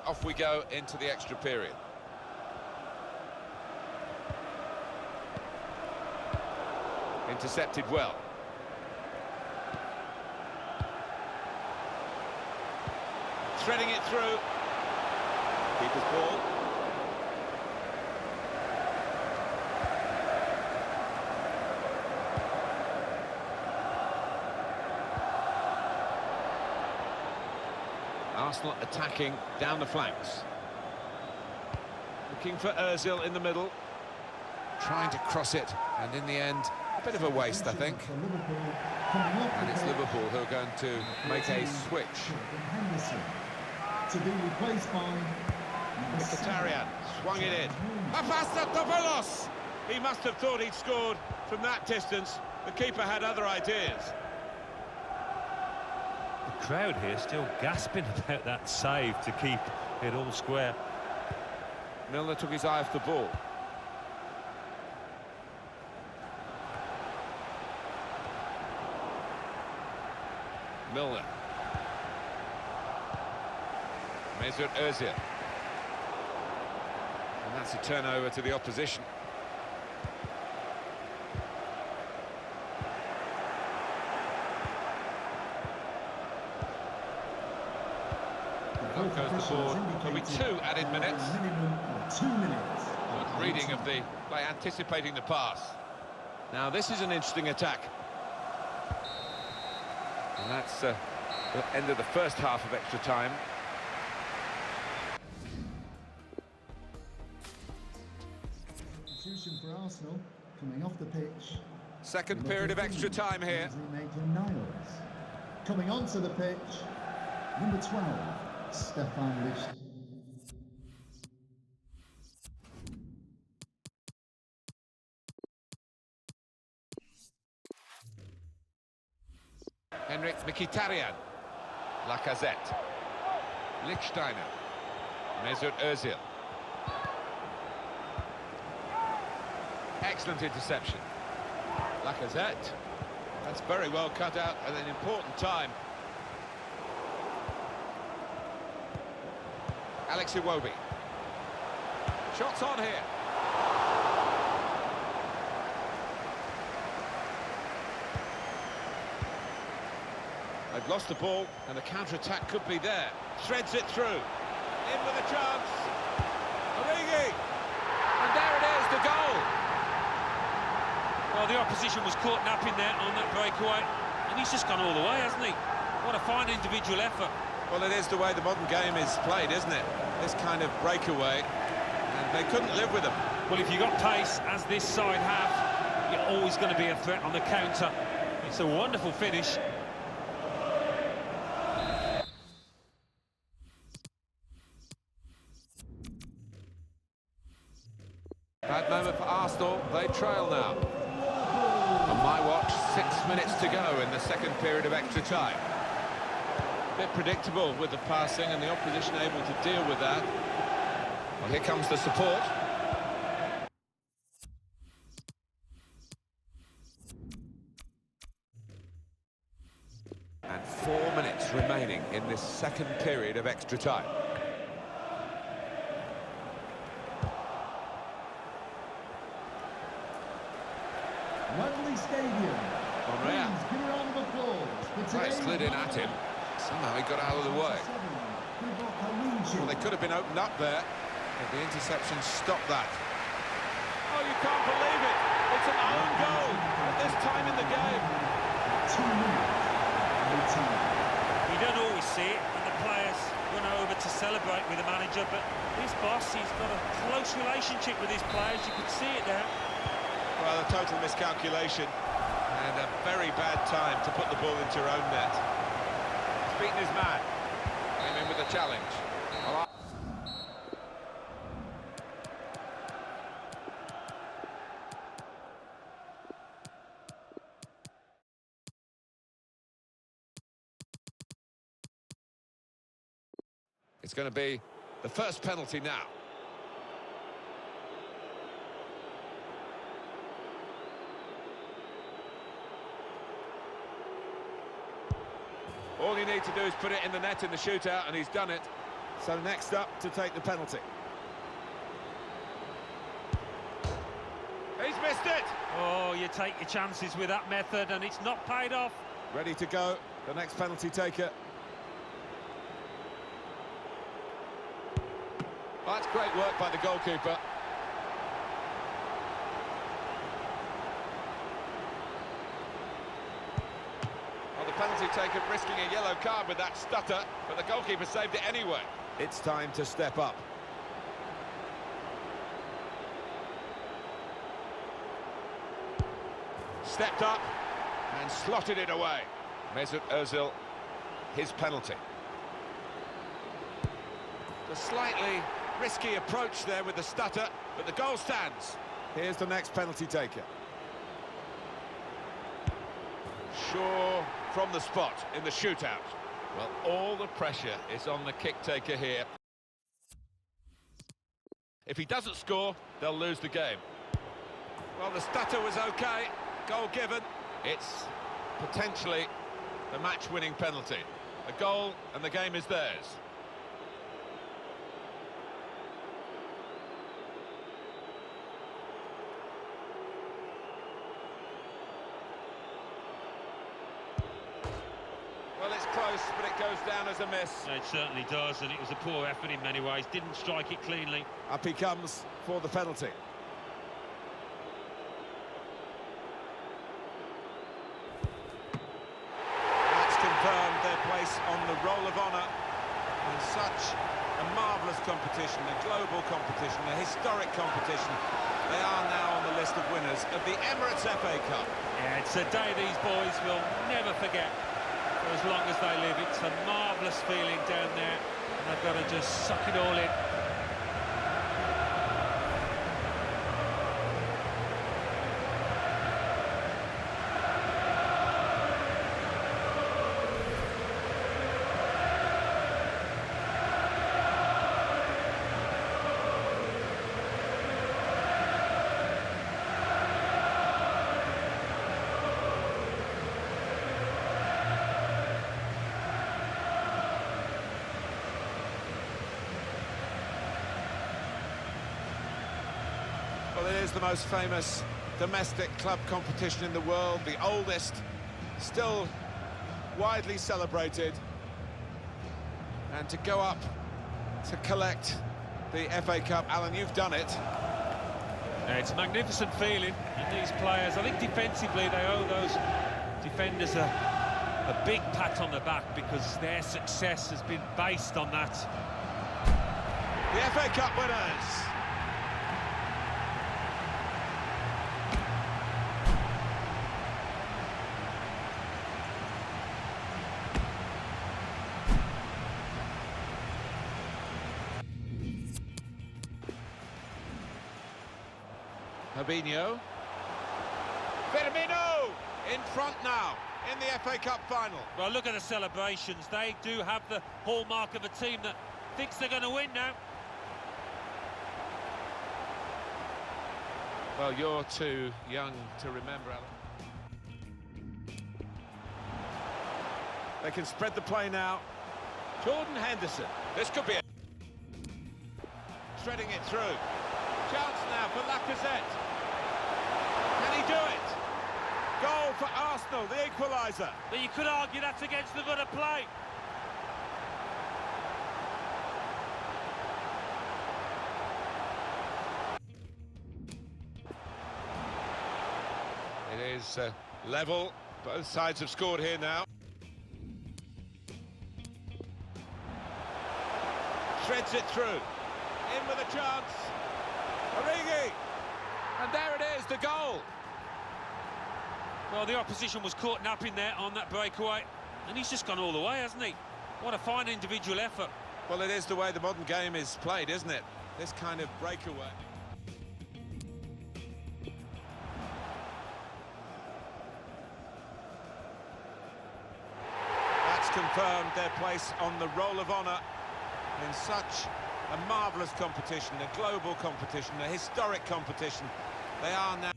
off we go into the extra period. Intercepted well. Threading it through. Keeper's ball. Arsenal attacking down the flanks. Looking for Ozil in the middle. Trying to cross it, and in the end, a bit of a waste, I think. And it's Liverpool who are going to make a switch. To be replaced by Mkhitaryan swung it in. Apastopoulos! He must have thought he'd scored from that distance. The keeper had other ideas. The crowd here still gasping about that save to keep it all square. Milner took his eye off the ball. Milner. Mesut Ozil. And that's a turnover to the opposition. Up goes the board. There'll be 2 added minutes. Good reading of the play, anticipating the pass. Now this is an interesting attack. And that's the end of the first half of extra time. Substitution for Arsenal coming off the pitch. Second period of extra time here. Coming onto the pitch, number 12, Stefan Lich. Henrik Mkhitaryan. Lacazette. Lichtsteiner. Mesut Ozil. Excellent interception. Lacazette. That's very well cut out at an important time. Alex Iwobi. Shots on here. They've lost the ball, and the counter-attack could be there. Threads it through. In with a chance. Origi! And there it is, the goal! Well, the opposition was caught napping there on that breakaway, and he's just gone all the way, hasn't he? What a fine individual effort. Well, it is the way the modern game is played, isn't it? This kind of breakaway, and they couldn't live with them. Well, if you've got pace, as this side have, you're always going to be a threat on the counter. It's a wonderful finish. Bad moment for Arsenal. They trail now. On my watch, 6 minutes to go in the second period of extra time. Bit predictable with the passing and the opposition able to deal with that. Well, here comes the support. And 4 minutes remaining in this second period of extra time. Wembley Stadium. Please give a round of applause for Right, slid in at him. Somehow he got out of the way. Well, they could have been opened up there, but the interception stopped that. Oh, you can't believe it! It's an own goal at this time in the game. 2 minutes. You don't always see it, and the players run over to celebrate with the manager, but this boss, he's got a close relationship with his players. You can see it there. Well, a total miscalculation and a very bad time to put the ball into your own net. He's beaten his man. Came in with a challenge. Well, it's going to be the first penalty now. All you need to do is put it in the net in the shootout, and he's done it. So next up to take the penalty. He's missed it! Oh, you take your chances with that method, and it's not paid off. Ready to go, the next penalty taker. Well, that's great work by the goalkeeper. Well, the penalty taker risking a yellow card with that stutter, but the goalkeeper saved it anyway. It's time to step up. Stepped up and slotted it away. Mesut Ozil, his penalty. A slightly risky approach there with the stutter, but the goal stands. Here's the next penalty taker. Sure from the spot in the shootout. Well, all the pressure is on the kick taker here. If he doesn't score, they'll lose the game. Well, the stutter was okay. Goal given. It's potentially the match-winning penalty. A goal and the game is theirs. Well, it's close, but it goes down as a miss. It certainly does, and it was a poor effort in many ways. Didn't strike it cleanly. Up he comes for the penalty. That's confirmed their place on the roll of honour in such a marvellous competition, a global competition, a historic competition. They are now on the list of winners of the Emirates FA Cup. Yeah, it's a day these boys will never forget for as long as they live. It's a marvellous feeling down there, and they've got to just suck it all in. Well, it is the most famous domestic club competition in the world, the oldest, still widely celebrated. And to go up to collect the FA Cup, Alan, you've done it. Yeah, it's a magnificent feeling, and these players, I think defensively they owe those defenders a big pat on the back, because their success has been based on that. The FA Cup winners. Fabinho. Firmino in front now in the FA Cup final. Well, look at the celebrations. They do have the hallmark of a team that thinks they're going to win now. Well, you're too young to remember, Alan. They can spread the play now. Jordan Henderson. This could be a... Threading it through. Chance now for Lacazette. Can he do it? Goal for Arsenal, the equaliser. But you could argue that's against the good of play. It is level. Both sides have scored here now. Threads it through. In with a chance. Origi. And there it is, the goal. Well, the opposition was caught napping there on that breakaway, and he's just gone all the way, hasn't he? What a fine individual effort. Well, it is the way the modern game is played, isn't it? This kind of breakaway. That's confirmed their place on the roll of honour in such a marvellous competition, a global competition, a historic competition. They are now...